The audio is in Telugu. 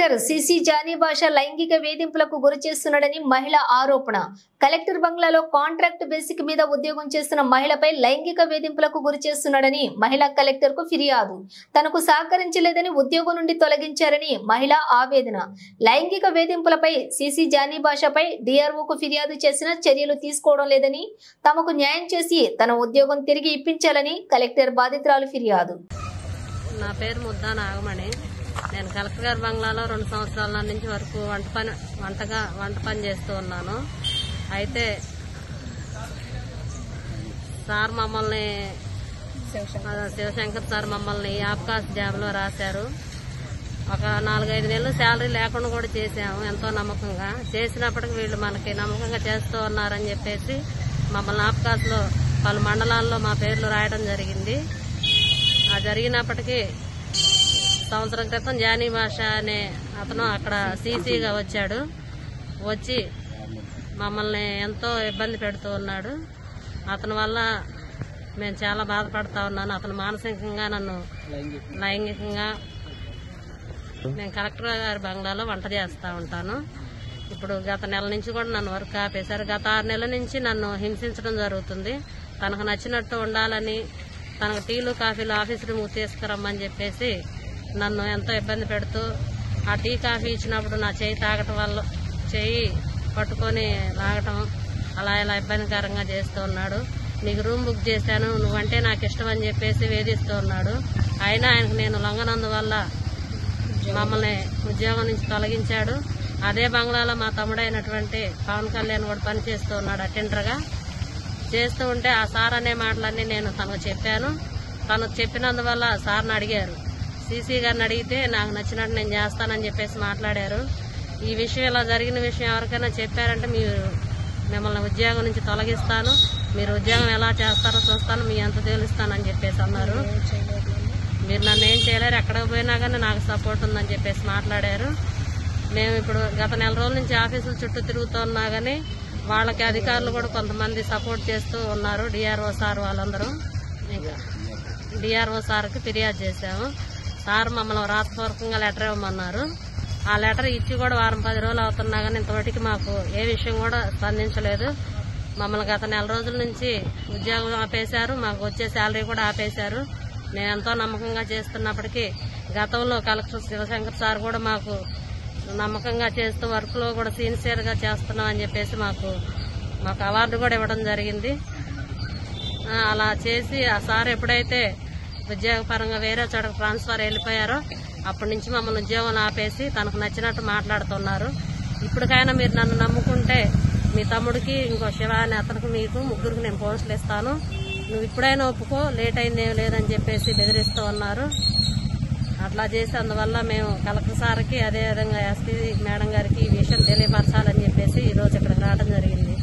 కలెక్టర్ సిసి జానీ భాష లైంగిక వేధింపులకు గురి చేస్తున్నాడని మహిళ ఆరోపణ. కలెక్టర్ బంగ్లాలో కాంట్రాక్ట్ బేసిక్ మీద ఉద్యోగం చేస్తున్న మహిళపై లైంగిక వేధింపులకు గురి చేస్తున్నాడని మహిళా కలెక్టర్ కు ఫిర్యాదు. తనకు సహకరించలేదని ఉద్యోగం నుండి తొలగించారని మహిళ ఆవేదన. లైంగిక వేధింపులపై సిసి జానీ భాషపై డిఆర్ఓకు ఫిర్యాదు చేసిన చర్యలు తీసుకోవడం లేదని, తమకు న్యాయం చేసి తన ఉద్యోగం తిరిగి ఇప్పించాలని కలెక్టర్ బాధితురాలు ఫిర్యాదు. నా పేరు ముద్దా నాగమణి. నేను కలెక్టర్ గారి బంగ్లాలో 2 సంవత్సరాల నుంచి వరకు వంట పని చేస్తూ ఉన్నాను. అయితే సార్ మమ్మల్ని శివశంకర్ సార్ మమ్మల్ని ఆబ్కాస్ జాబ్లో రాశారు. ఒక 4-5 నెలలు శాలరీ లేకుండా కూడా చేసాము ఎంతో నమ్మకంగా. చేసినప్పటికీ వీళ్ళు మనకి నమ్మకంగా చేస్తూ ఉన్నారని చెప్పేసి మమ్మల్ని ఆబ్కాస్లో పలు మండలాల్లో మా పేర్లు రాయడం జరిగింది. ఆ జరిగినప్పటికీ సంవత్సరం క్రితం జానీ భాష అనే అతను అక్కడ సీసీగా వచ్చాడు. వచ్చి మమ్మల్ని ఎంతో ఇబ్బంది పెడుతూ ఉన్నాడు. అతని వల్ల మేము చాలా బాధపడతా ఉన్నాను. అతను మానసికంగా నన్ను లైంగికంగా. నేను కలెక్టర్ గారి బంగ్లాలో వంట చేస్తూ ఉంటాను. ఇప్పుడు గత నెల నుంచి కూడా నన్ను వర్క్ ఆపేశారు. గత 6 నెలల నుంచి నన్ను హింసించడం జరుగుతుంది. తనకు నచ్చినట్టు ఉండాలని, తనకు టీలు కాఫీలు ఆఫీస్ రూమ్కి తీసుకురమ్మని చెప్పేసి నన్ను ఎంతో ఇబ్బంది పెడుతూ, ఆ టీ కాఫీ ఇచ్చినప్పుడు నా చేయి తాగటం వల్ల చేయి పట్టుకొని లాగటం అలా ఇలా ఇబ్బందికరంగా చేస్తూ ఉన్నాడు. నీకు రూమ్ బుక్ చేశాను, నువ్వంటే నాకు ఇష్టం అని చెప్పేసి వేధిస్తూ ఉన్నాడు. అయినా ఆయనకు నేను లొంగనందువల్ల మమ్మల్ని ఉద్యోగం నుంచి తొలగించాడు. అదే బంగ్లాలో మా తమ్ముడైనటువంటి పవన్ కళ్యాణ్ కూడా పనిచేస్తూ ఉన్నాడు అటెండర్గా. చేస్తూ ఉంటే ఆ సార్ అనే మాటలన్నీ నేను తనకు చెప్పాను. తనకు చెప్పినందువల్ల సార్ని అడిగారు. సీసీ గారిని అడిగితే నాకు నచ్చినట్టు నేను చేస్తానని చెప్పేసి మాట్లాడారు. ఈ విషయం ఇలా జరిగిన విషయం ఎవరికైనా చెప్పారంటే మిమ్మల్ని ఉద్యోగం నుంచి తొలగిస్తాను, మీరు ఉద్యోగం ఎలా చేస్తారో చూస్తాను, మీ అంత తేలుస్తానని చెప్పేసి అన్నారు. మీరు నన్ను ఏం చేయలేరు, ఎక్కడికి పోయినా కానీ నాకు సపోర్ట్ ఉందని చెప్పేసి మాట్లాడారు. మేము ఇప్పుడు గత నెల రోజుల నుంచి ఆఫీసుల చుట్టూ తిరుగుతున్నా కానీ వాళ్ళకి అధికారులు కూడా కొంతమంది సపోర్ట్ చేస్తూ ఉన్నారు. డిఆర్ఓ సార్ వాళ్ళందరూ. ఇంకా డిఆర్ఓ సార్కి ఫిర్యాదు చేశాము. సార్ మమ్మల్ని రాతపూర్వకంగా లెటర్ ఇవ్వమన్నారు. ఆ లెటర్ ఇచ్చి కూడా 10 రోజులు అవుతున్నా కానీ ఇంతవరకు మాకు ఏ విషయం కూడా స్పందించలేదు. మమ్మల్ని గత నెల రోజుల నుంచి ఉద్యోగం ఆపేశారు. మాకు వచ్చే శాలరీ కూడా ఆపేశారు. మేము ఎంతో నమ్మకంగా చేస్తున్నప్పటికీ గతంలో కలెక్టర్ శివశంకర్ సార్ కూడా మాకు నమ్మకంగా చేస్తూ వర్క్లో కూడా సిన్సియర్గా చేస్తున్నాం అని చెప్పేసి మాకు అవార్డు కూడా ఇవ్వడం జరిగింది. అలా చేసి ఆ సార్ ఎప్పుడైతే ఉద్యోగపరంగా వేరే చోటకు ట్రాన్స్ఫర్ వెళ్ళిపోయారో అప్పటి నుంచి మమ్మల్ని ఉద్యోగం ఆపేసి తనకు నచ్చినట్టు మాట్లాడుతున్నారు. ఇప్పటికైనా మీరు నన్ను నమ్ముకుంటే మీ తమ్ముడికి, ఇంకో శివ అనే అతనికి, మీకు ముగ్గురికి నేను పోస్టులు ఇస్తాను, నువ్వు ఇప్పుడైనా ఒప్పుకో, లేట్ అయింది ఏం లేదని చెప్పేసి బెదిరిస్తూ ఉన్నారు. అట్లా చేసి అందువల్ల మేము కలెక్టర్ సార్కి, అదేవిధంగా ఎస్పీ మేడం గారికి ఈ విషయం తెలియపరచాలని చెప్పేసి ఈరోజు ఇక్కడికి రావడం జరిగింది.